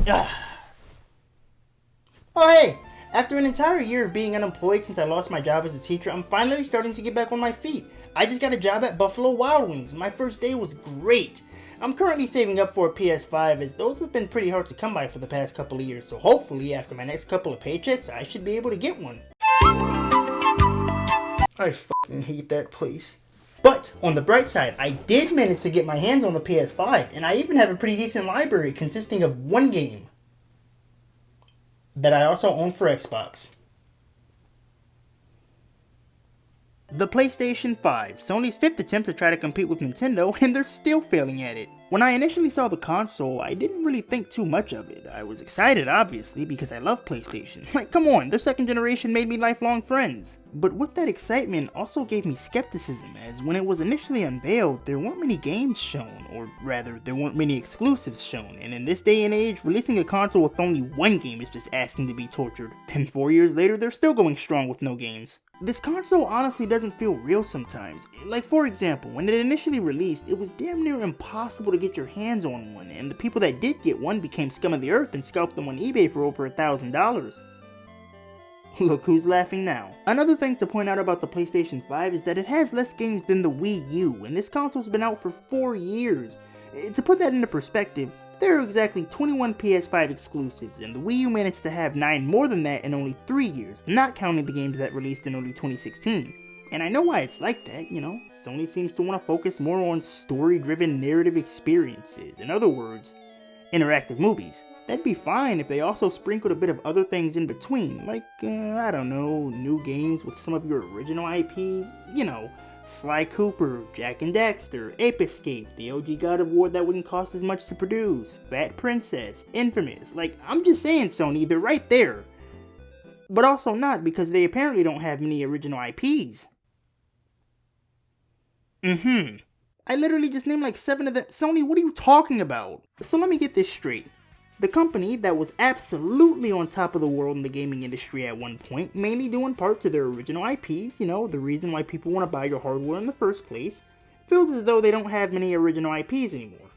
Oh hey! After an entire year of being unemployed since I lost my job as a teacher, I'm finally starting to get back on my feet. I just got a job at Buffalo Wild Wings. My first day was great. I'm currently saving up for a PS5 as those have been pretty hard to come by for the past couple of years, so hopefully after my next couple of paychecks I should be able to get one. I fucking hate that place. But, on the bright side, I did manage to get my hands on the PS5, and I even have a pretty decent library consisting of one game that I also own for Xbox. The PlayStation 5, Sony's fifth attempt to try to compete with Nintendo, and they're still failing at it. When I initially saw the console, I didn't really think too much of it. I was excited, obviously, because I love PlayStation. Like, come on, their second generation made me lifelong friends. But with that excitement also gave me skepticism, as when it was initially unveiled, there weren't many games shown, or rather, there weren't many exclusives shown, and in this day and age, releasing a console with only one game is just asking to be tortured. Then 4 years later, they're still going strong with no games. This console honestly doesn't feel real sometimes. Like, for example, when it initially released, it was damn near impossible to get your hands on one, and the people that did get one became scum of the earth and scalped them on eBay for over $1,000. Look who's laughing now. Another thing to point out about the PlayStation 5 is that it has less games than the Wii U, and this console's been out for 4 years. To put that into perspective, there are exactly 21 PS5 exclusives, and the Wii U managed to have 9 more than that in only 3 years, not counting the games that released in early 2016. And I know why it's like that, you know, Sony seems to want to focus more on story-driven narrative experiences. In other words, interactive movies. That'd be fine if they also sprinkled a bit of other things in between, like, I don't know, new games with some of your original IPs, you know, Sly Cooper, Jak and Daxter, Ape Escape, the OG God of War that wouldn't cost as much to produce, Fat Princess, Infamous. Like, I'm just saying, Sony, they're right there. But also not, because they apparently don't have many original IPs. I literally just named like 7 of them. Sony, what are you talking about? So let me get this straight. The company that was absolutely on top of the world in the gaming industry at one point, mainly due in part to their original IPs, you know, the reason why people want to buy your hardware in the first place, feels as though they don't have many original IPs anymore.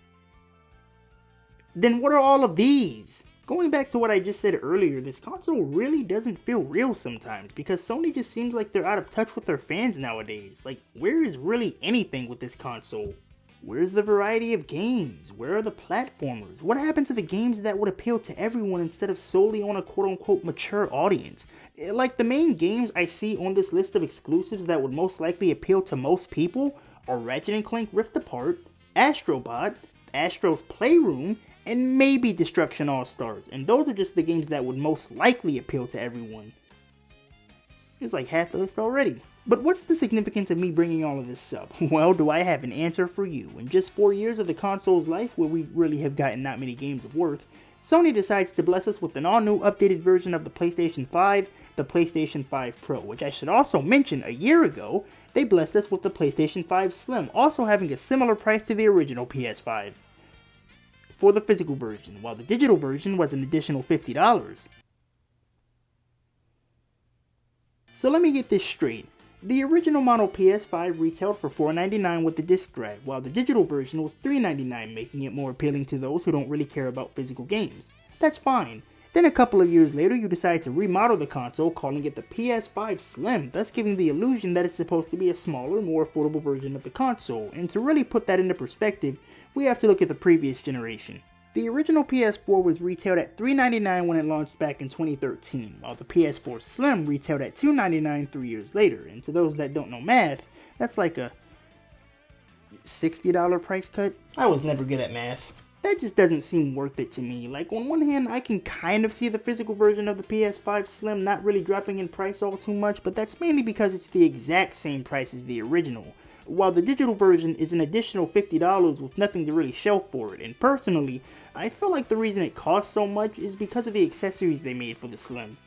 Then what are all of these? Going back to what I just said earlier, this console really doesn't feel real sometimes, because Sony just seems like they're out of touch with their fans nowadays. Like, where is really anything with this console? Where's the variety of games? Where are the platformers? What happened to the games that would appeal to everyone instead of solely on a quote-unquote mature audience? Like, the main games I see on this list of exclusives that would most likely appeal to most people are Ratchet & Clank Rift Apart, Astrobot, Astro's Playroom, and maybe Destruction All-Stars, and those are just the games that would most likely appeal to everyone. It's like half the list already. But what's the significance of me bringing all of this up? Well, do I have an answer for you. In just 4 years of the console's life, where we really have gotten not many games of worth, Sony decides to bless us with an all-new updated version of the PlayStation 5, the PlayStation 5 Pro, which I should also mention, a year ago, they blessed us with the PlayStation 5 Slim, also having a similar price to the original PS5 for the physical version, while the digital version was an additional $50. So let me get this straight. The original model PS5 retailed for $499 with the disc drive, while the digital version was $399, making it more appealing to those who don't really care about physical games. That's fine. Then a couple of years later, you decide to remodel the console, calling it the PS5 Slim, thus giving the illusion that it's supposed to be a smaller, more affordable version of the console. And to really put that into perspective, we have to look at the previous generation. The original PS4 was retailed at $399 when it launched back in 2013, while the PS4 Slim retailed at $299 3 years later, and to those that don't know math, that's like a $60 price cut? I was never good at math. That just doesn't seem worth it to me. Like, on one hand, I can kind of see the physical version of the PS5 Slim not really dropping in price all too much, but that's mainly because it's the exact same price as the original, while the digital version is an additional $50 with nothing to really show for it. And personally, I feel like the reason it costs so much is because of the accessories they made for the Slim.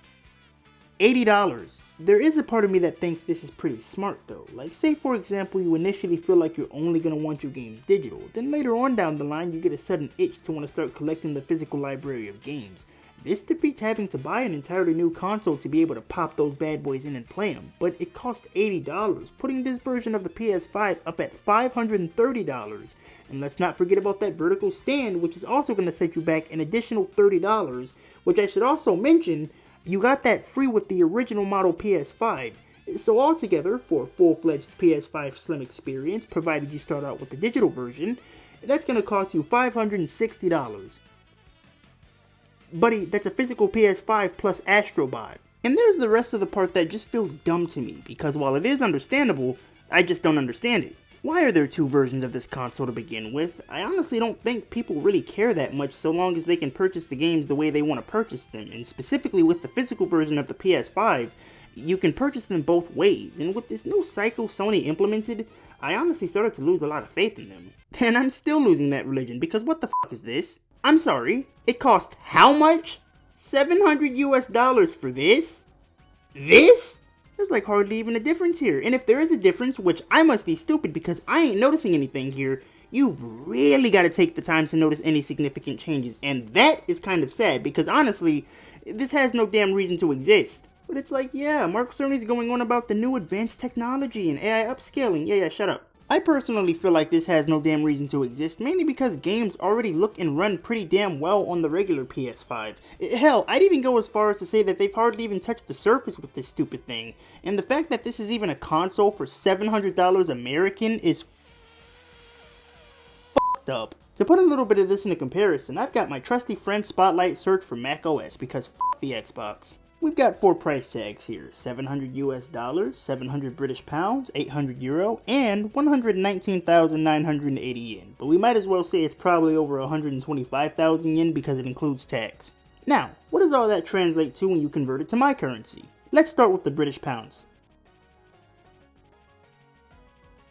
$80. There is a part of me that thinks this is pretty smart though. Like, say for example you initially feel like you're only going to want your games digital, then later on down the line you get a sudden itch to want to start collecting the physical library of games. This defeats having to buy an entirely new console to be able to pop those bad boys in and play them, but it costs $80, putting this version of the PS5 up at $530. And let's not forget about that vertical stand, which is also going to set you back an additional $30, which I should also mention, you got that free with the original model PS5. So altogether, for a full-fledged PS5 Slim experience, provided you start out with the digital version, that's going to cost you $560. Buddy, that's a physical PS5 plus Astrobot. And there's the rest of the part that just feels dumb to me, because while it is understandable, I just don't understand it. Why are there two versions of this console to begin with? I honestly don't think people really care that much so long as they can purchase the games the way they want to purchase them, and specifically with the physical version of the PS5, you can purchase them both ways, and with this new cycle Sony implemented, I honestly started to lose a lot of faith in them. And I'm still losing that religion, because what the fuck is this? I'm sorry, it cost how much? $700 for this? This? There's like hardly even a difference here, and if there is a difference, which I must be stupid because I ain't noticing anything here, you've really got to take the time to notice any significant changes, and that is kind of sad, because honestly, this has no damn reason to exist. But it's like, yeah, Mark Cerny's going on about the new advanced technology and AI upscaling. Yeah, shut up. I personally feel like this has no damn reason to exist, mainly because games already look and run pretty damn well on the regular PS5. Hell, I'd even go as far as to say that they've hardly even touched the surface with this stupid thing. And the fact that this is even a console for $700 American is fucked up. To put a little bit of this into comparison, I've got my trusty friend Spotlight search for macOS because fuck the Xbox. We've got four price tags here, $700, 700 British pounds, 800 euro, and 119,980 yen. But we might as well say it's probably over 125,000 yen because it includes tax. Now, what does all that translate to when you convert it to my currency? Let's start with the British pounds.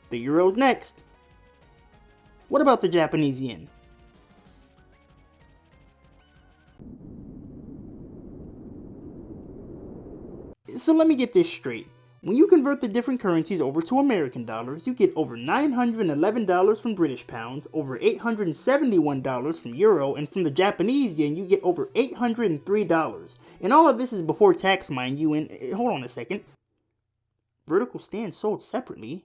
The euro's next. What about the Japanese yen? So let me get this straight. When you convert the different currencies over to American dollars, you get over $911 from British pounds, over $871 from euro, and from the Japanese yen, you get over $803. And all of this is before tax, mind you, and hold on a second. Vertical stand sold separately.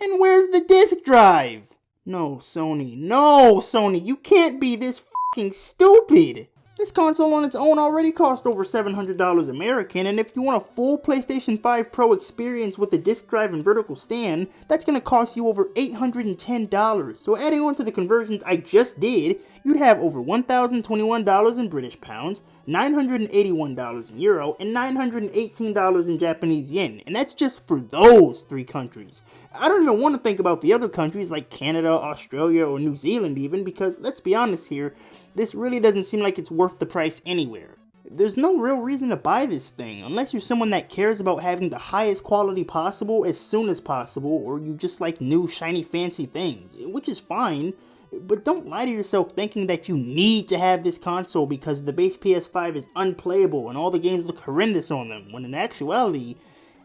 And where's the disk drive? No, Sony, you can't be this fucking stupid! This console on its own already cost over $700 American, and if you want a full PlayStation 5 Pro experience with a disc drive and vertical stand, that's going to cost you over $810. So adding on to the conversions I just did, you'd have over $1,021 in British pounds, $981 in euro, and $918 in Japanese yen, and that's just for those three countries. I don't even want to think about the other countries like Canada, Australia, or New Zealand even, because let's be honest here, this really doesn't seem like it's worth the price anywhere. There's no real reason to buy this thing, unless you're someone that cares about having the highest quality possible as soon as possible, or you just like new, shiny, fancy things, which is fine, but don't lie to yourself thinking that you need to have this console because the base PS5 is unplayable and all the games look horrendous on them, when in actuality,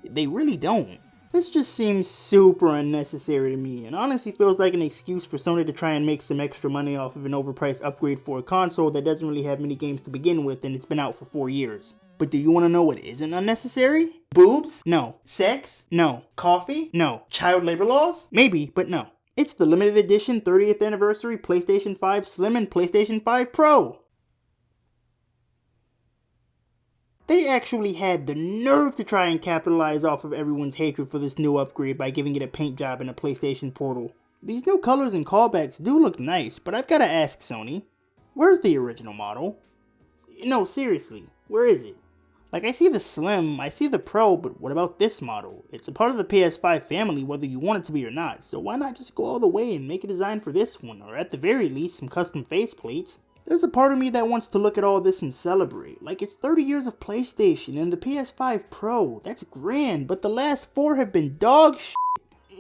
they really don't. This just seems super unnecessary to me, and honestly feels like an excuse for Sony to try and make some extra money off of an overpriced upgrade for a console that doesn't really have many games to begin with and it's been out for 4 years. But do you want to know what isn't unnecessary? Boobs? No. Sex? No. Coffee? No. Child labor laws? Maybe, but no. It's the limited edition 30th anniversary PlayStation 5 Slim and PlayStation 5 Pro! They actually had the nerve to try and capitalize off of everyone's hatred for this new upgrade by giving it a paint job and a PlayStation Portal. These new colors and callbacks do look nice, but I've gotta ask Sony, where's the original model? No, seriously, where is it? Like, I see the Slim, I see the Pro, but what about this model? It's a part of the PS5 family whether you want it to be or not, so why not just go all the way and make a design for this one, or at the very least some custom faceplates? There's a part of me that wants to look at all this and celebrate. Like, it's 30 years of PlayStation and the PS5 Pro. That's grand, but the last 4 have been dog shit.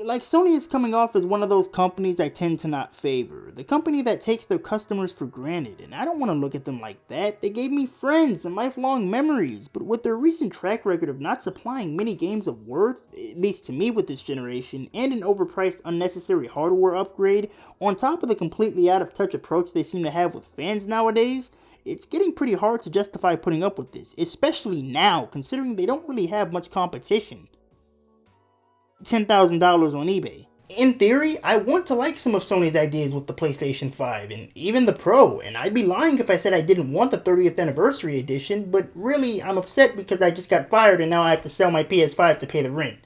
Like, Sony is coming off as one of those companies I tend to not favor. The company that takes their customers for granted, and I don't want to look at them like that. They gave me friends and lifelong memories, but with their recent track record of not supplying many games of worth, at least to me with this generation, and an overpriced unnecessary hardware upgrade, on top of the completely out-of-touch approach they seem to have with fans nowadays, it's getting pretty hard to justify putting up with this, especially now, considering they don't really have much competition. $10,000 on eBay. In theory, I want to like some of Sony's ideas with the PlayStation 5 and even the Pro, and I'd be lying if I said I didn't want the 30th anniversary edition, but really I'm upset because I just got fired and now I have to sell my PS5 to pay the rent.